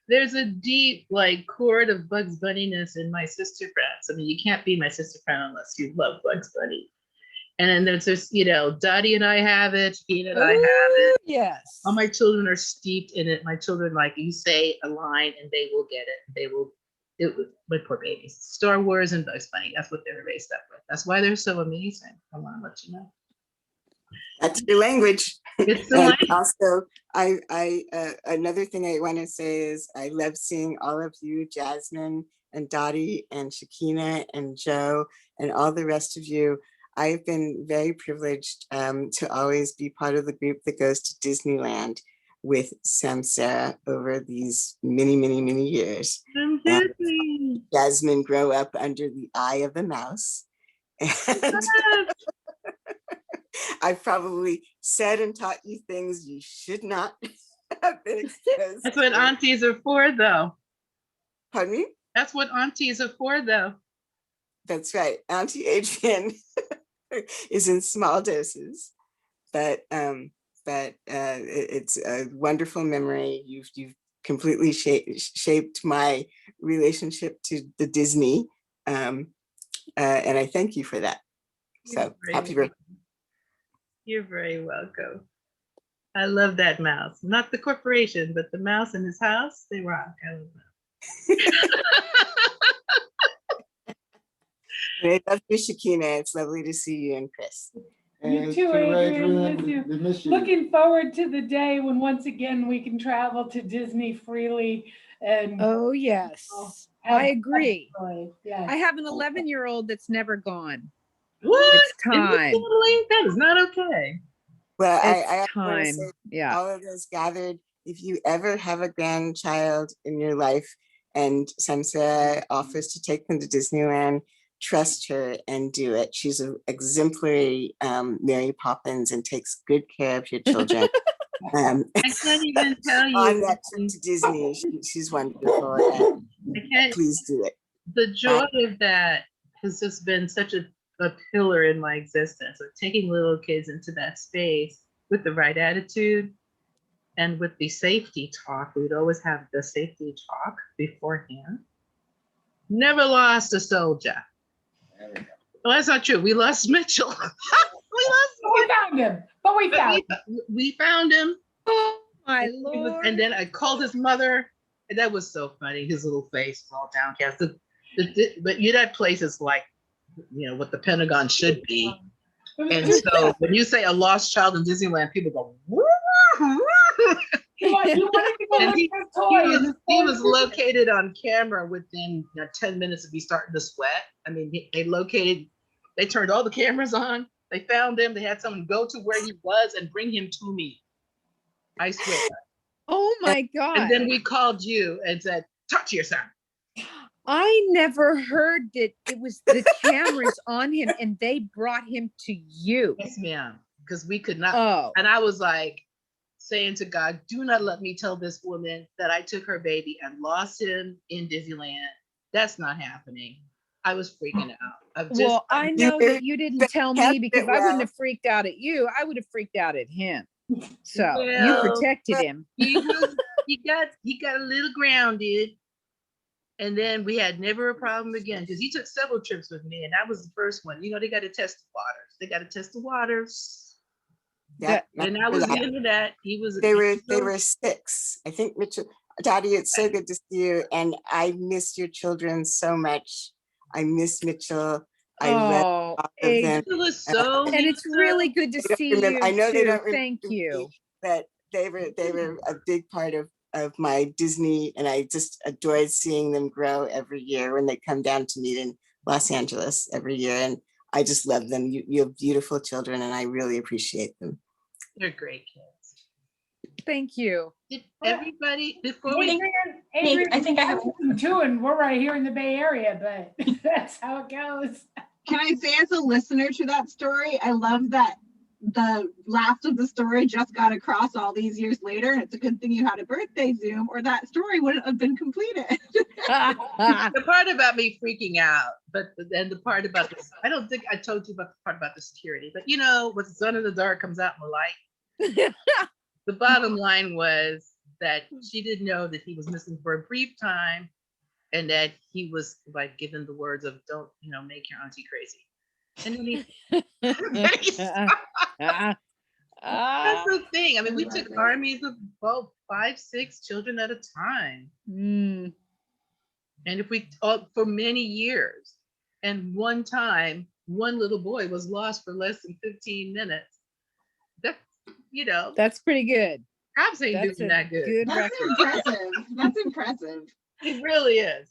There's a deep like chord of Bugs Bunny-ness in my sister friends. I mean, you can't be my sister friend unless you love Bugs Bunny. And then there's this, Dottie and I have it, Tina and I have it. Yes. All my children are steeped in it. My children, like, you say a line and they will get it. They will my poor babies. Star Wars and Bugs Bunny. That's what they were raised up with. That's why they're so amazing. I want to let you know. That's your language. It's the And language. also, another thing I want to say is I love seeing all of you, Jasmine and Dottie and Shakina and Joe and all the rest of you. I've been very privileged to always be part of the group that goes to Disneyland with Samsarah over these many, many, many years. Jasmine grew up under the eye of the mouse. And I've probably said and taught you things you should not have been exposed That's what to. aunties are for, though. Pardon me? That's what aunties are for, though. That's right. Auntie Adrienne is in small doses, but it's a wonderful memory. You've completely shaped my relationship to the Disney, and I thank you for that. So happy birthday. You're very welcome. I love that mouse. Not the corporation, but the mouse in his house. They rock. I love them. I love you, Shakina. It's lovely to see you and Chris. You too, Adrienne. Miss you. Looking forward to the day when once again we can travel to Disney freely. And oh yes, I agree. Yes. I have an 11-year-old that's never gone. What? It's time. That is not okay. Well, It's I time. want to say, Yeah. all of those gathered, if you ever have a grandchild in your life and Samsarah offers to take them to Disneyland, trust her and do it. She's an exemplary Mary Poppins and takes good care of your children. I can't even tell you. On that trip to Disney, she's wonderful. Please do it. The joy of that has just been such a pillar in my existence, of taking little kids into that space with the right attitude and with the safety talk. We'd always have the safety talk beforehand. Never lost a soldier. Well, that's not true. We lost Mitchell. We found him. But we found him. We found him. Oh my Lord. And then I called his mother. And that was so funny. His little face was all downcast. But that place is like, what the Pentagon should be. And so when you say a lost child in Disneyland, people go, woo, woo. And he was located on camera within 10 minutes of me starting to sweat. I mean, they turned all the cameras on. They found him. They had someone go to where he was and bring him to me. I swear. Oh my God. And then we called you and said, talk to your son. I never heard that it was the cameras on him and they brought him to you. Yes, ma'am. Because we could not. Oh. And I was like saying to God, do not let me tell this woman that I took her baby and lost him in Disneyland. That's not happening. I was freaking out. Well, I know that you didn't tell me because I wouldn't have freaked out at you. I would have freaked out at him. So you protected him. He got a little grounded. And then we had never a problem again because he took several trips with me, and that was the first one. They got to test the waters. They got to test the waters. Yeah, and that was the end of that. They were 6. I think Mitchell, Daddy, it's so good to see you, and I miss your children so much. I miss Mitchell. I love all of them. And it's really good to see you. I know they too. don't remember Thank you. But they were a big part of my Disney, and I just adored seeing them grow every year when they come down to meet in Los Angeles every year. And I just love them. You have beautiful children, and I really appreciate them. They're great kids. Thank you. Everybody, before we Adrienne, I think I have them too, and we're right here in the Bay Area, but that's how it goes. Can I say, as a listener to that story, I love that the last of the story just got across all these years later. And it's a good thing you had a birthday Zoom, or that story wouldn't have been completed. The part about me freaking out, but then the part about this, I don't think I told you about the part about the security, but what the sun in the dark comes out in the light. The bottom line was that she didn't know that he was missing for a brief time, and that he was like given the words of "Don't make your auntie crazy." And then that's the thing. I mean, we took armies of 5, 6 children at a time. And if we, for many years, and one time, one little boy was lost for less than 15 minutes. That, you know, That's pretty good. cops ain't That's doing a that good. good That's record. impressive. That's impressive. It really is.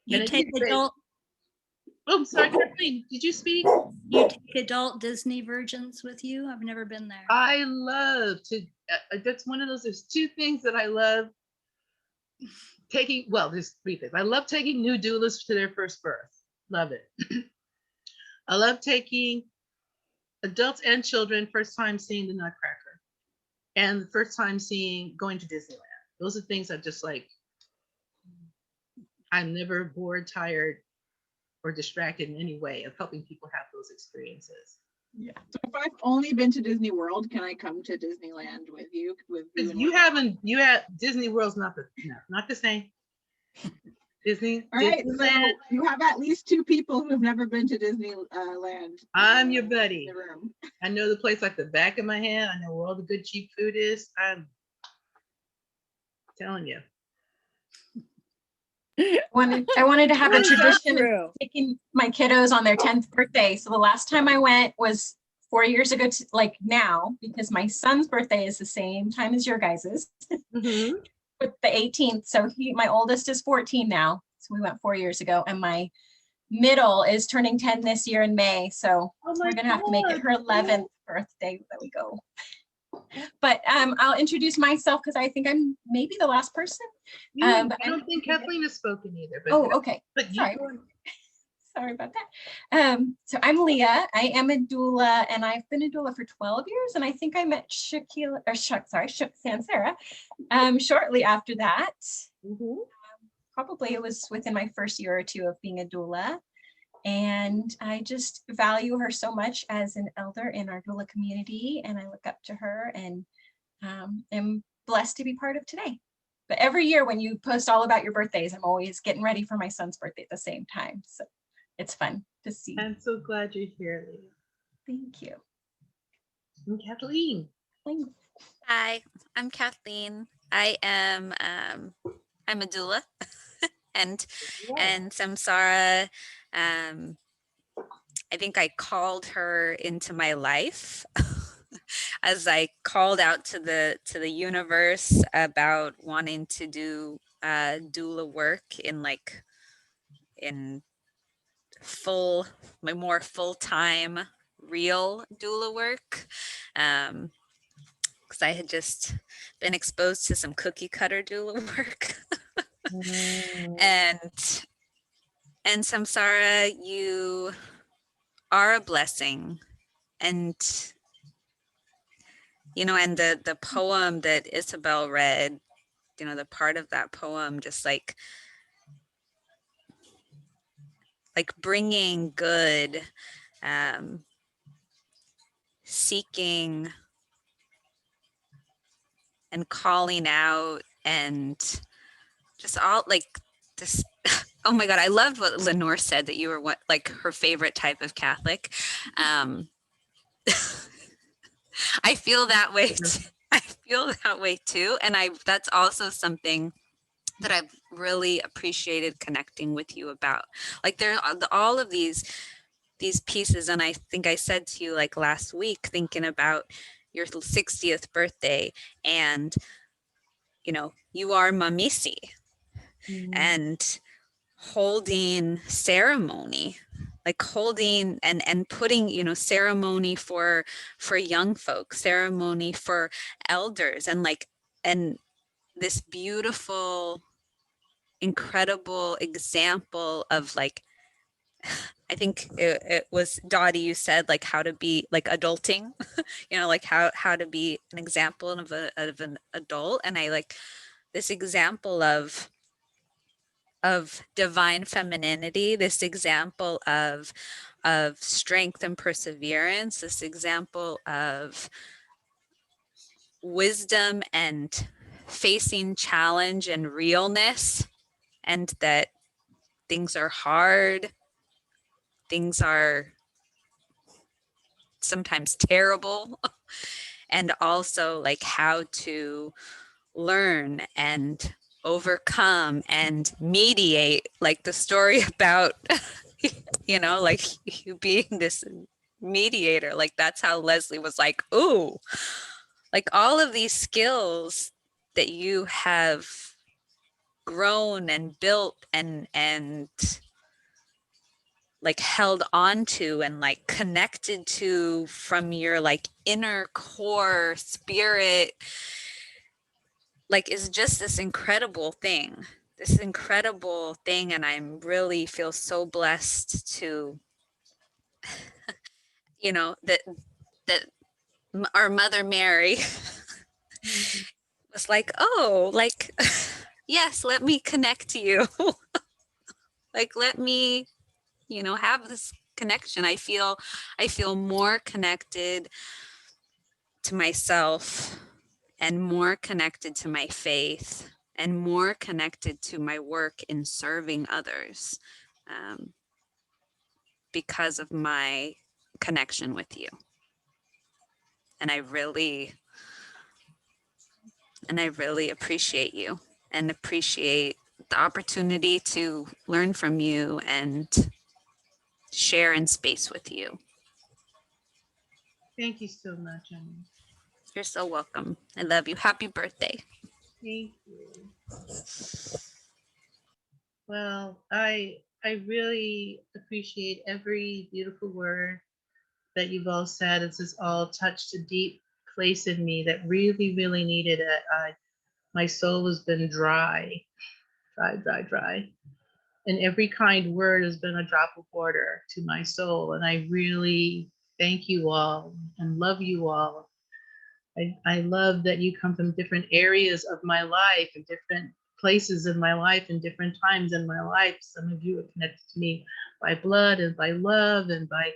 You And take adult. Oh, I'm sorry, Kathleen, did you speak? You take adult Disney virgins with you? I've never been there. I love to, that's one of those, there's two things that I love taking, well, there's three things. I love taking new doulas to their first birth. Love it. I love taking adults and children first time seeing the Nutcracker and the first time going to Disneyland. Those are things I just like. I'm never bored, tired, or distracted in any way of helping people have those experiences. Yeah. So if I've only been to Disney World, can I come to Disneyland with you? You had Disney World's not the same. Disney. All right, Disneyland. so you have at least two people who have never been to Disneyland. I'm your buddy. In the room. I know the place like the back of my hand. I know where all the good cheap food is. I'm telling you. I wanted to have a Is that tradition true? of taking my kiddos on their 10th birthday. So the last time I went was 4 years ago, like now, because my son's birthday is the same time as your guys's, Mm-hmm. with the 18th. So my oldest is 14 now. So we went 4 years ago, and my middle is turning 10 this year in May. So we're gonna have to make it her 11th birthday that we go. But I'll introduce myself because I think I'm maybe the last person. I don't think Kathleen has spoken either. But Oh, okay. But Sorry. Sorry about that. So I'm Leah. I am a doula, and I've been a doula for 12 years. And I think I met Samsarah shortly after that. Mm-hmm. Probably it was within my first year or two of being a doula. And I just value her so much as an elder in our doula community. And I look up to her and am blessed to be part of today. But every year when you post all about your birthdays, I'm always getting ready for my son's birthday at the same time. So it's fun to see. I'm so glad you're here, Leah. Thank you. And Kathleen. Thanks. Hi, I'm Kathleen. I am I'm a doula and Samsarah, I think I called her into my life as I called out to the universe about wanting to do doula work in my more full-time real doula work. Because I had just been exposed to some cookie cutter doula work. And Samsarah, you are a blessing. And and the poem that Isabel read, the part of that poem, just like bringing good, seeking and calling out, and just all this. Oh my God, I loved what Lenore said, that you were her favorite type of Catholic. I feel that way. I feel that way too, and that's also something that I've really appreciated connecting with you about. There are all of these pieces, and I think I said to you last week, thinking about your 60th birthday, and you are Mamisi, and holding ceremony, holding and putting ceremony for young folks, ceremony for elders, and this beautiful, incredible example of I think it was Dottie, you said how to be adulting, how to be an example of an adult, and I this example of divine femininity, this example of strength and perseverance, this example of wisdom and facing challenge and realness, and that things are hard, things are sometimes terrible, and also how to learn and overcome and mediate, like the story about, you know, like you being this mediator, like that's how Leslie was like, ooh, like all of these skills that you have grown and built and like held on to and like connected to from your like inner core spirit, like is just this incredible thing. And I'm really feel so blessed to, you know, that our Mother Mary was like, oh, like, yes, let me connect to you. Like, let me, you know, have this connection. I feel more connected to myself and more connected to my faith and more connected to my work in serving others, because of my connection with you. And I really appreciate you and appreciate the opportunity to learn from you and share in space with you. Thank you so much, Emily. You're so welcome. I love you. Happy birthday. Thank you. Well, I really appreciate every beautiful word that you've all said. It's just all touched a deep place in me that really, really needed it. My soul has been dry. And every kind word has been a drop of water to my soul. And I really thank you all and love you all. I love that you come from different areas of my life and different places in my life and different times in my life. Some of you are connected to me by blood and by love and by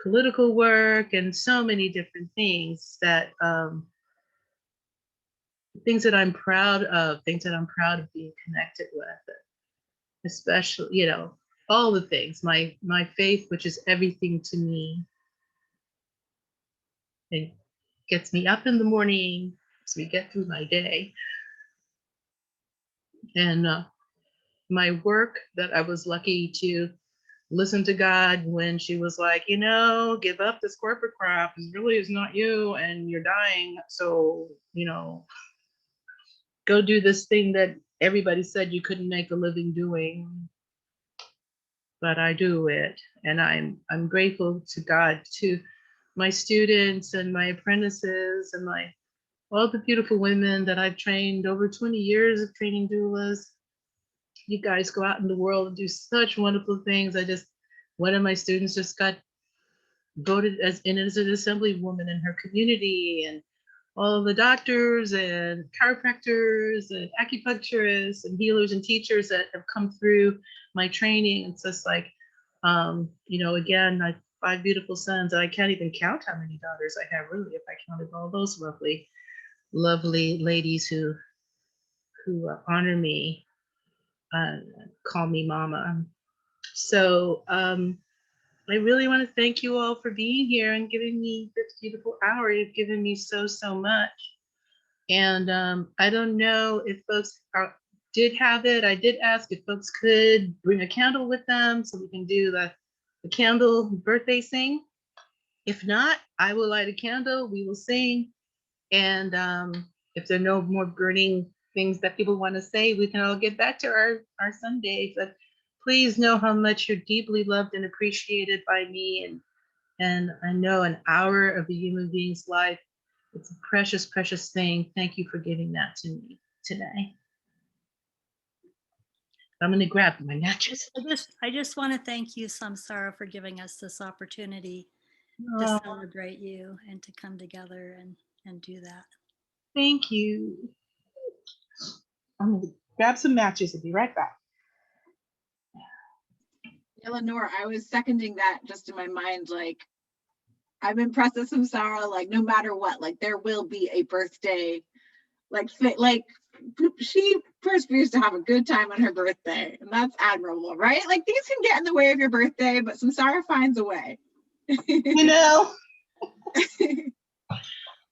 political work and so many different things that things that I'm proud of, things that I'm proud of being connected with, especially, you know, all the things, my faith, which is everything to me. It gets me up in the morning as we get through my day. And my work, that I was lucky to listen to God when she was like, you know, give up this corporate crap. It really is not you and you're dying. So, you know, go do this thing that everybody said you couldn't make a living doing. But I do it. And I'm grateful to God, to my students and my apprentices and all the beautiful women that I've trained, over 20 years of training doulas. You guys go out in the world and do such wonderful things. One of my students just got voted as an assemblywoman in her community, and all of the doctors and chiropractors and acupuncturists and healers and teachers that have come through my training. It's just like, you know, again, I have 5 beautiful sons, and I can't even count how many daughters I have, really, if I counted all those lovely ladies who honor me, call me mama. So I really want to thank you all for being here and giving me this beautiful hour. You've given me so much. And I don't know if folks did have it. I did ask if folks could bring a candle with them so we can do the candle birthday sing. If not, I will light a candle, we will sing. And if there are no more burning things that people want to say, we can all get back to our Sunday. But please know how much you're deeply loved and appreciated by me. And I know an hour of a human being's life, it's a precious, precious thing. Thank you for giving that to me today. I'm going to grab my matches. I just want to thank you, Samsarah, for giving us this opportunity to celebrate you and to come together and do that. Thank you. I'm going to grab some matches and be right back. Eleanor, I was seconding that just in my mind, like, I'm impressed with Samsarah, like, no matter what, like, there will be a birthday, like she perseveres to have a good time on her birthday, and that's admirable, right? Like, things can get in the way of your birthday, but Samsarah finds a way. You know?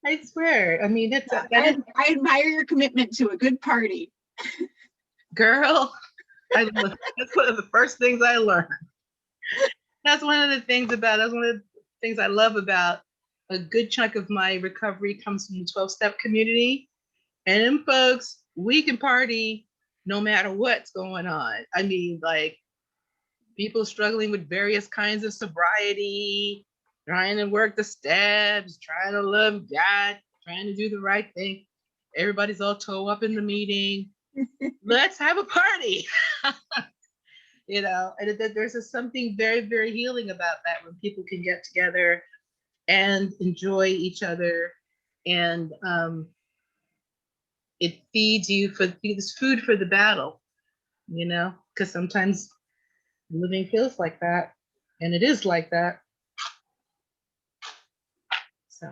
I swear. I mean, it's I admire your commitment to a good party. Girl, that's one of the first things I learned. That's one of the things I love about a good chunk of my recovery comes from the 12-step community. And them folks, we can party no matter what's going on. I mean, like, people struggling with various kinds of sobriety, trying to work the steps, trying to love God, trying to do the right thing. Everybody's all toe up in the meeting. Let's have a party. You know, and there's just something very, very healing about that when people can get together and enjoy each other. And it feeds you it's food for the battle, you know, because sometimes living feels like that, and it is like that. So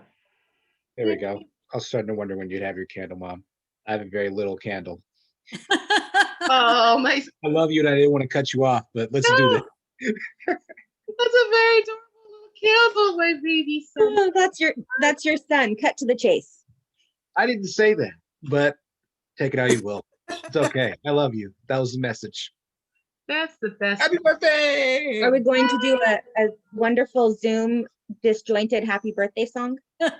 there we go. I was starting to wonder when you'd have your candle, Mom. I have a very little candle. Oh my! I love you, and I didn't want to cut you off, but let's do this. That's a very adorable little candle, my baby son. Oh, that's your son. Cut to the chase. I didn't say that, but take it how you will. It's okay. I love you. That was the message. That's the best. Happy birthday! Are we going to do a wonderful Zoom disjointed happy birthday song?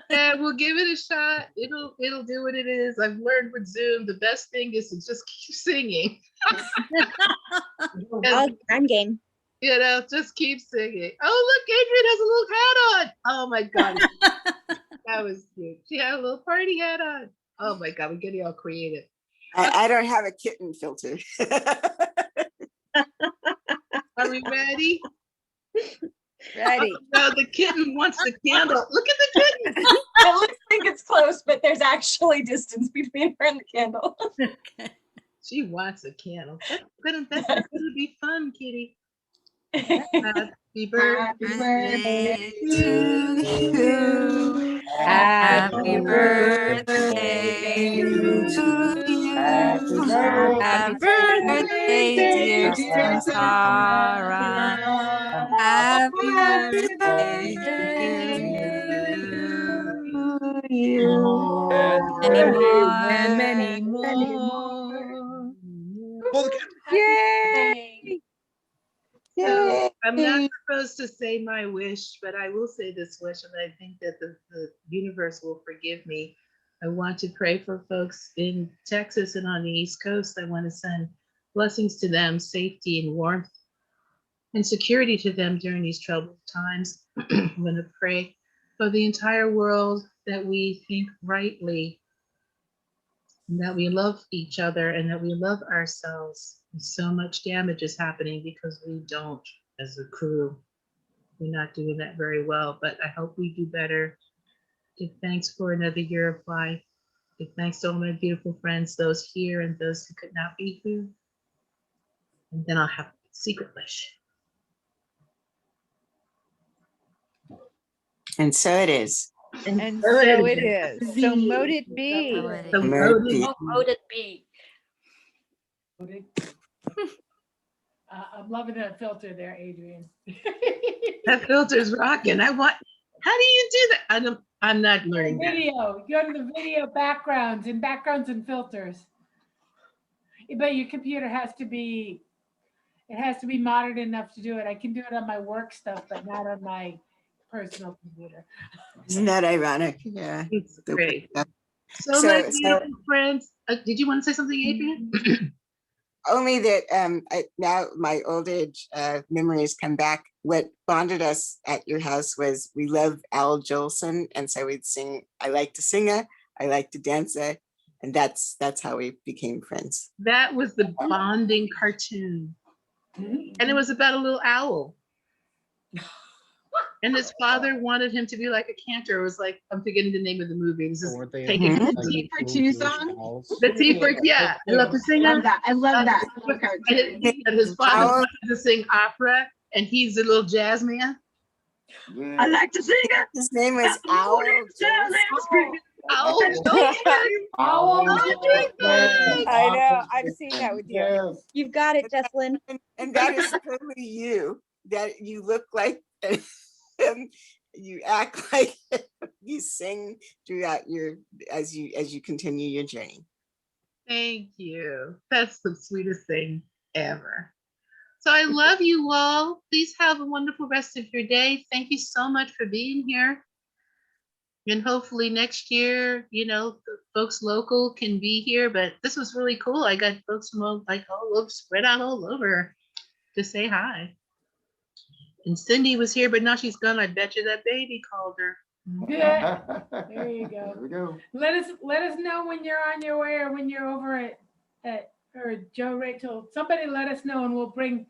Yeah, we'll give it a shot. It'll do what it is. I've learned with Zoom, the best thing is to just keep singing. I'm game. You know, just keep singing. Oh, look, Adrian has a little hat on. Oh my God. That was cute. She had a little party hat on. Oh my God, we're getting all creative. I don't have a kitten filter. Are we ready? Ready. Oh, no, the kitten wants the candle. Look at the kitten. I think it's close, but there's actually distance between her and the candle. She wants a candle. That's gonna be fun, kitty. Happy birthday to you. Happy birthday to you. Happy birthday, dear Samsarah. Happy birthday to you. Many more and many more. Yay! So I'm not supposed to say my wish, but I will say this wish, and I think that the universe will forgive me. I want to pray for folks in Texas and on the East Coast. I want to send blessings to them, safety and warmth and security to them during these troubled times. I'm going to pray for the entire world that we think rightly, and that we love each other, and that we love ourselves. So much damage is happening because we don't, as a crew. We're not doing that very well, but I hope we do better. Give thanks for another year of life. Give thanks to all my beautiful friends, those here and those who could not be here. And then I'll have a secret wish. And so it is. And so it is. So mote it be. So mote it be. I'm loving that filter there, Adrian. That filter's rocking. How do you do that? I'm not learning that. Video, go to the video backgrounds and filters. But your computer has to be modern enough to do it. I can do it on my work stuff, but not on my personal computer. Isn't that ironic? Yeah. It's great. So my beautiful friends, did you want to say something, Adrian? Only that now my old age memories come back. What bonded us at your house was we love Al Jolson, and so we'd sing. I like to sing, I like to dance, and that's how we became friends. That was the bonding cartoon, and it was about a little owl. And his father wanted him to be like a cantor. It was like, I'm forgetting the name of the movie. This is taking The T for Two song. The T for, yeah. I love to sing. I love that. I love that. And his father wanted to sing opera, and he's a little jazz man. I like to sing it. His name was Owl. Owl. I know. I've seen that with you. You've got it, Jesslyn. And that is totally you. That you look like him you act like you sing throughout your as you continue your journey. Thank you. That's the sweetest thing ever. So I love you all. Please have a wonderful rest of your day. Thank you so much for being here. And hopefully next year, you know, the folks local can be here, but this was really cool. I got folks from all over, spread out all over to say hi. And Cindy was here, but now she's gone. I bet you that baby called her. Yeah. There you go. There we go. Let us know when you're on your way or when you're over at or Joe Rachel. Somebody let us know and we'll bring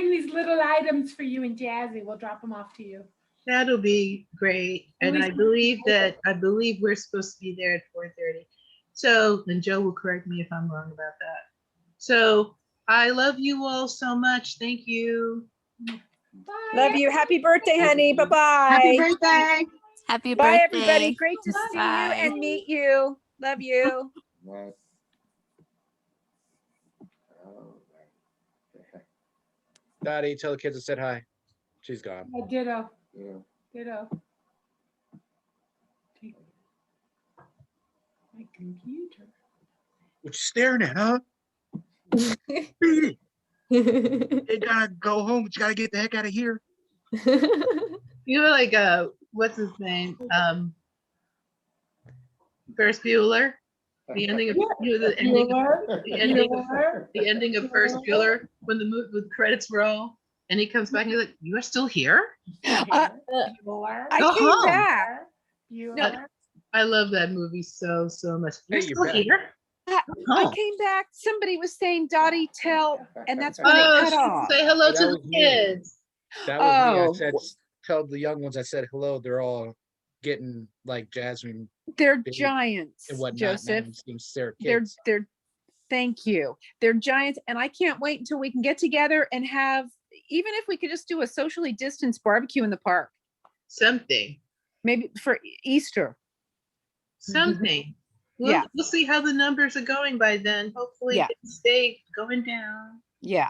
these little items for you and Jazzy. We'll drop them off to you. That'll be great. And I believe we're supposed to be there at 4:30. So, and Joe will correct me if I'm wrong about that. So I love you all so much. Thank you. Bye. Love you. Happy birthday, honey. Bye-bye. Happy birthday. Happy Bye, birthday. everybody. Great to see you Bye. and meet you. Love you. Right. Dottie, tell the kids I said hi. She's gone. Ditto. Yeah. Ditto. My computer. What you staring at, huh? You gotta go home, but you gotta get the heck out of here. You know, like what's his name? Ferris Bueller. The ending of the ending of Ferris Bueller when the credits roll and he comes back and he's like, "You are still here?" I Go came home. back. I love that movie so much. You're Hey, you're still back. here? I came back. Somebody was saying, Dottie, tell, and that's when it cut off. Say hello That to the was me. kids. That was me. I Oh. said, tell the young ones I said hello. They're all getting like Jasmine They're big giants, and whatnot. Joseph. Now it seems they're They're kids. thank you. They're giants, and I can't wait until we can get together and have, even if we could just do a socially distanced barbecue in the park. Something. Maybe for Easter. Something. Yeah. We'll see how the numbers are going by then. Hopefully Yeah. it can stay going down. Yeah.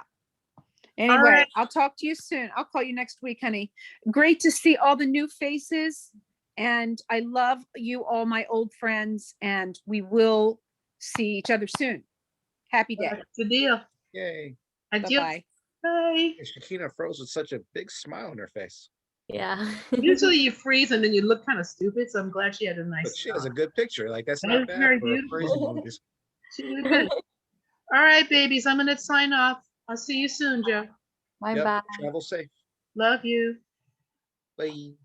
Anyway, right. I'll talk to you soon. I'll call you next week, honey. Great to see all the new faces. And I love you all, my old friends, and we will see each other soon. Happy day. That's the deal. Yay. Adios. Bye-bye. Bye. And Shakina froze with such a big smile on her face. Yeah. Usually you freeze and then you look kind of stupid. So I'm glad she had a nice But she has a good picture. Like that's That not is bad very for beautiful. freezing movies. She did good. All right, babies. I'm gonna sign off. I'll see you soon, Joe. Bye Yep. bye. Travel safe. Love you. Bye.